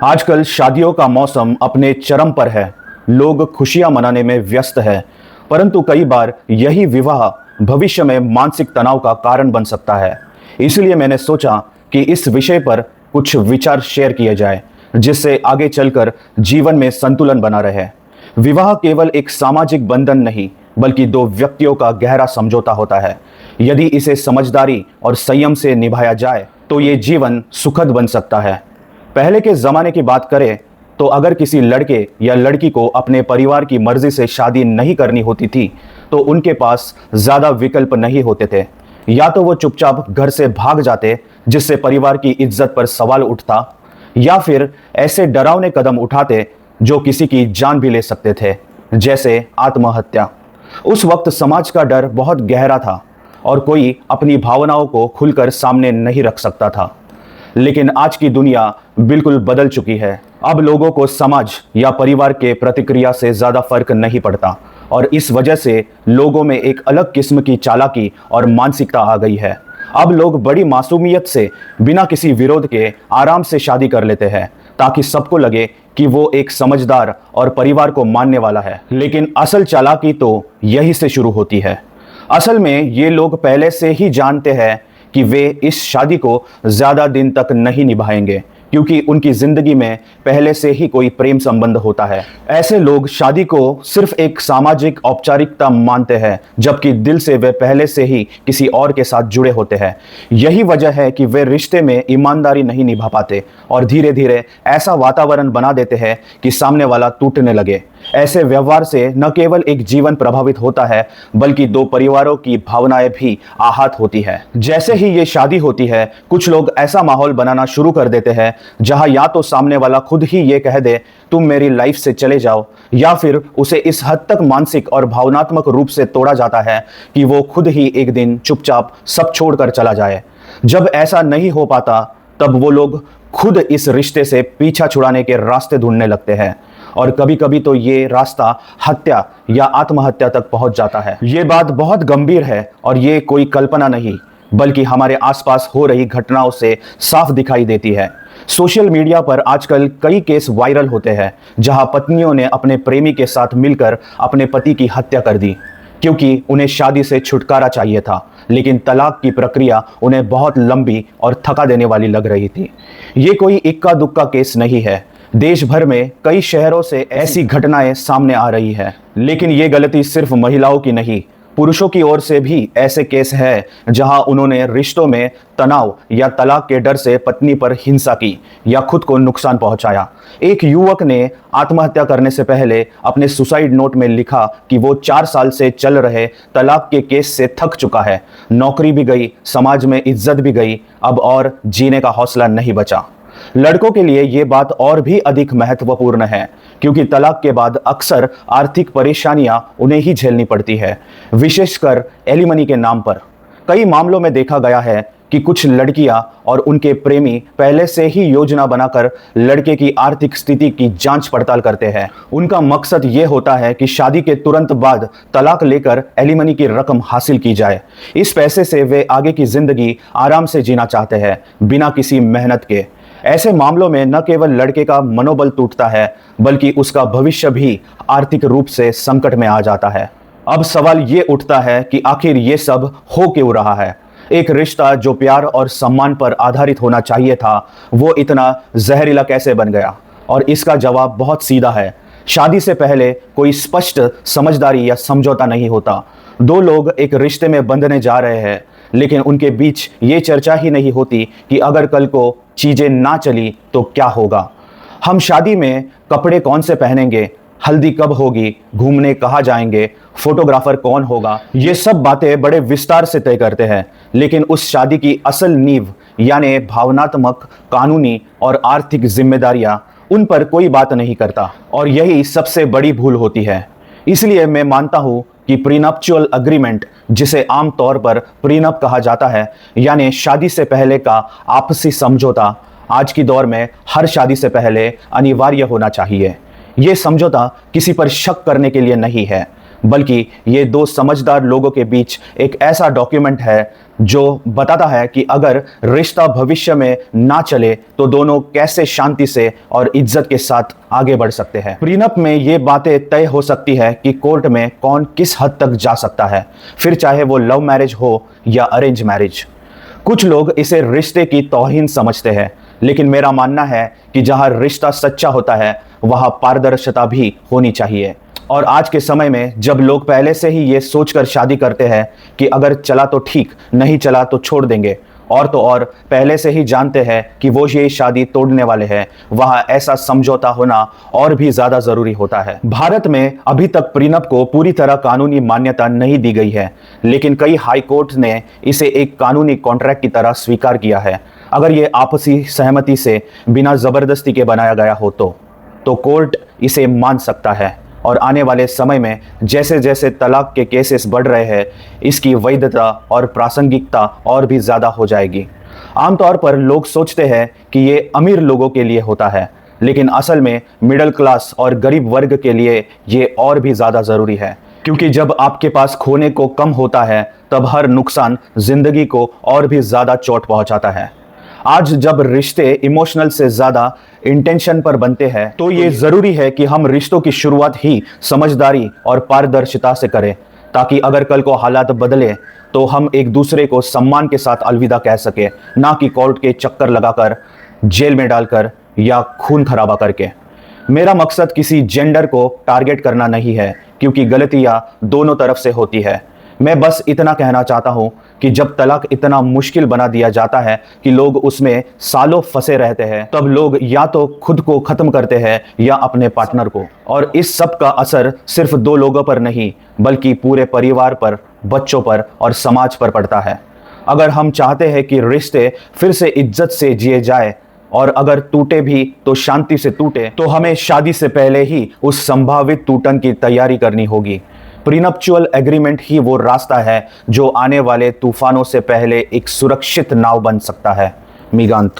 आजकल शादियों का मौसम अपने चरम पर है। लोग खुशियां मनाने में व्यस्त है, परंतु कई बार यही विवाह भविष्य में मानसिक तनाव का कारण बन सकता है। इसलिए मैंने सोचा कि इस विषय पर कुछ विचार शेयर किए जाए, जिससे आगे चलकर जीवन में संतुलन बना रहे। विवाह केवल एक सामाजिक बंधन नहीं, बल्कि दो व्यक्तियों का गहरा समझौता होता है। यदि इसे समझदारी और संयम से निभाया जाए तो ये जीवन सुखद बन सकता है। पहले के ज़माने की बात करें तो अगर किसी लड़के या लड़की को अपने परिवार की मर्जी से शादी नहीं करनी होती थी तो उनके पास ज़्यादा विकल्प नहीं होते थे। या तो वो चुपचाप घर से भाग जाते, जिससे परिवार की इज्जत पर सवाल उठता, या फिर ऐसे डरावने कदम उठाते जो किसी की जान भी ले सकते थे, जैसे आत्महत्या। उस वक्त समाज का डर बहुत गहरा था और कोई अपनी भावनाओं को खुलकर सामने नहीं रख सकता था। लेकिन आज की दुनिया बिल्कुल बदल चुकी है। अब लोगों को समाज या परिवार के प्रतिक्रिया से ज़्यादा फर्क नहीं पड़ता और इस वजह से लोगों में एक अलग किस्म की चालाकी और मानसिकता आ गई है। अब लोग बड़ी मासूमियत से बिना किसी विरोध के आराम से शादी कर लेते हैं, ताकि सबको लगे कि वो एक समझदार और परिवार को मानने वाला है। लेकिन असल चालाकी तो यही से शुरू होती है। असल में ये लोग पहले से ही जानते हैं कि वे इस शादी को ज़्यादा दिन तक नहीं निभाएंगे, क्योंकि उनकी ज़िंदगी में पहले से ही कोई प्रेम संबंध होता है। ऐसे लोग शादी को सिर्फ एक सामाजिक औपचारिकता मानते हैं, जबकि दिल से वे पहले से ही किसी और के साथ जुड़े होते हैं। यही वजह है कि वे रिश्ते में ईमानदारी नहीं निभा पाते और धीरे धीरे ऐसा वातावरण बना देते हैं कि सामने वाला टूटने लगे। ऐसे व्यवहार से न केवल एक जीवन प्रभावित होता है, बल्कि दो परिवारों की भावनाएं भी आहत होती है। जैसे ही ये शादी होती है, कुछ लोग ऐसा माहौल बनाना शुरू कर देते हैं जहां या तो सामने वाला खुद ही ये कह दे तुम मेरी लाइफ से चले जाओ, या फिर उसे इस हद तक मानसिक और भावनात्मक रूप से तोड़ा जाता है कि वो खुद ही एक दिन चुपचाप सब छोड़कर चला जाए। जब ऐसा नहीं हो पाता, तब वो लोग खुद इस रिश्ते से पीछा छुड़ाने के रास्ते ढूंढने लगते हैं और कभी कभी तो ये रास्ता हत्या या आत्महत्या तक पहुंच जाता है। ये बात बहुत गंभीर है और ये कोई कल्पना नहीं, बल्कि हमारे आसपास हो रही घटनाओं से साफ दिखाई देती है। सोशल मीडिया पर आजकल कई केस वायरल होते हैं जहां पत्नियों ने अपने प्रेमी के साथ मिलकर अपने पति की हत्या कर दी, क्योंकि उन्हें शादी से छुटकारा चाहिए था, लेकिन तलाक की प्रक्रिया उन्हें बहुत लंबी और थका देने वाली लग रही थी। ये कोई इक्का दुक्का केस नहीं है। देश भर में कई शहरों से ऐसी घटनाएं सामने आ रही है। लेकिन ये गलती सिर्फ महिलाओं की नहीं, पुरुषों की ओर से भी ऐसे केस हैं जहां उन्होंने रिश्तों में तनाव या तलाक के डर से पत्नी पर हिंसा की या खुद को नुकसान पहुंचाया। एक युवक ने आत्महत्या करने से पहले अपने सुसाइड नोट में लिखा कि वो 4 साल से चल रहे तलाक के केस से थक चुका है। नौकरी भी गई, समाज में इज्जत भी गई, अब और जीने का हौसला नहीं बचा। लड़कों के लिए ये बात और भी अधिक महत्वपूर्ण है, क्योंकि तलाक के बाद अक्सर आर्थिक परेशानियां उन्हें ही झेलनी पड़ती है, विशेषकर एलिमनी के नाम पर। कई मामलों में देखा गया है कि कुछ लड़कियां और उनके प्रेमी पहले से ही योजना बनाकर लड़के की आर्थिक स्थिति की जांच पड़ताल करते हैं। उनका मकसद ये होता है कि शादी के तुरंत बाद तलाक लेकर एलिमनी की रकम हासिल की जाए। इस पैसे से वे आगे की जिंदगी आराम से जीना चाहते हैं, बिना किसी मेहनत के। ऐसे मामलों में न केवल लड़के का मनोबल टूटता है, बल्कि उसका भविष्य भी आर्थिक रूप से संकट में आ जाता है। अब सवाल ये उठता है कि आखिर ये सब हो क्यों रहा है? एक रिश्ता जो प्यार और सम्मान पर आधारित होना चाहिए था, वो इतना जहरीला कैसे बन गया? और इसका जवाब बहुत सीधा है। शादी से पहले कोई स्पष्ट समझदारी या समझौता नहीं होता। दो लोग एक रिश्ते में बंधने जा रहे हैं, लेकिन उनके बीच ये चर्चा ही नहीं होती कि अगर कल को चीज़ें ना चली तो क्या होगा। हम शादी में कपड़े कौन से पहनेंगे, हल्दी कब होगी, घूमने कहाँ जाएंगे, फोटोग्राफर कौन होगा, ये सब बातें बड़े विस्तार से तय करते हैं। लेकिन उस शादी की असल नींव, यानी भावनात्मक, कानूनी और आर्थिक जिम्मेदारियां, उन पर कोई बात नहीं करता। और यही सबसे बड़ी भूल होती है। इसलिए मैं मानता हूँ कि प्रीनप्चुअल अग्रीमेंट, जिसे आमतौर पर प्रीनप कहा जाता है, यानी शादी से पहले का आपसी समझौता, आज की दौर में हर शादी से पहले अनिवार्य होना चाहिए। ये समझौता किसी पर शक करने के लिए नहीं है, बल्कि ये दो समझदार लोगों के बीच एक ऐसा डॉक्यूमेंट है जो बताता है कि अगर रिश्ता भविष्य में ना चले तो दोनों कैसे शांति से और इज्जत के साथ आगे बढ़ सकते हैं। प्रीनप में ये बातें तय हो सकती है कि कोर्ट में कौन किस हद तक जा सकता है, फिर चाहे वो लव मैरिज हो या अरेंज मैरिज। कुछ लोग इसे रिश्ते की तौहीन समझते हैं, लेकिन मेरा मानना है कि जहां रिश्ता सच्चा होता है वहां पारदर्शिता भी होनी चाहिए। और आज के समय में जब लोग पहले से ही ये सोचकर शादी करते हैं कि अगर चला तो ठीक, नहीं चला तो छोड़ देंगे, और तो और पहले से ही जानते हैं कि वो ये शादी तोड़ने वाले हैं, वहां ऐसा समझौता होना और भी ज्यादा जरूरी होता है। भारत में अभी तक प्रीनप को पूरी तरह कानूनी मान्यता नहीं दी गई है, लेकिन कई हाई कोर्ट ने इसे एक कानूनी कॉन्ट्रैक्ट की तरह स्वीकार किया है। अगर ये आपसी सहमति से बिना जबरदस्ती के बनाया गया हो तो कोर्ट इसे मान सकता है। और आने वाले समय में जैसे जैसे तलाक के केसेस बढ़ रहे हैं, इसकी वैधता और प्रासंगिकता और भी ज़्यादा हो जाएगी। आमतौर पर लोग सोचते हैं कि ये अमीर लोगों के लिए होता है, लेकिन असल में मिडिल क्लास और गरीब वर्ग के लिए ये और भी ज़्यादा ज़रूरी है, क्योंकि जब आपके पास खोने को कम होता है तब हर नुकसान जिंदगी को और भी ज़्यादा चोट पहुंचाता है। आज जब रिश्ते इमोशनल से ज्यादा इंटेंशन पर बनते हैं तो ये जरूरी है कि हम रिश्तों की शुरुआत ही समझदारी और पारदर्शिता से करें, ताकि अगर कल को हालात बदले तो हम एक दूसरे को सम्मान के साथ अलविदा कह सके, ना कि कोर्ट के चक्कर लगाकर, जेल में डालकर या खून खराबा करके। मेरा मकसद किसी जेंडर को टारगेट करना नहीं है, क्योंकि गलतियां दोनों तरफ से होती है। मैं बस इतना कहना चाहता हूं कि जब तलाक इतना मुश्किल बना दिया जाता है कि लोग उसमें सालों फंसे रहते हैं, तब लोग या तो खुद को खत्म करते हैं या अपने पार्टनर को। और इस सब का असर सिर्फ दो लोगों पर नहीं, बल्कि पूरे परिवार पर, बच्चों पर और समाज पर पड़ता है। अगर हम चाहते हैं कि रिश्ते फिर से इज्जत से जिए जाए, और अगर टूटे भी तो शांति से टूटे, तो हमें शादी से पहले ही उस संभावित टूटन की तैयारी करनी होगी। प्रीनप्चुअल एग्रीमेंट ही वो रास्ता है जो आने वाले तूफानों से पहले एक सुरक्षित नाव बन सकता है। मिगांत।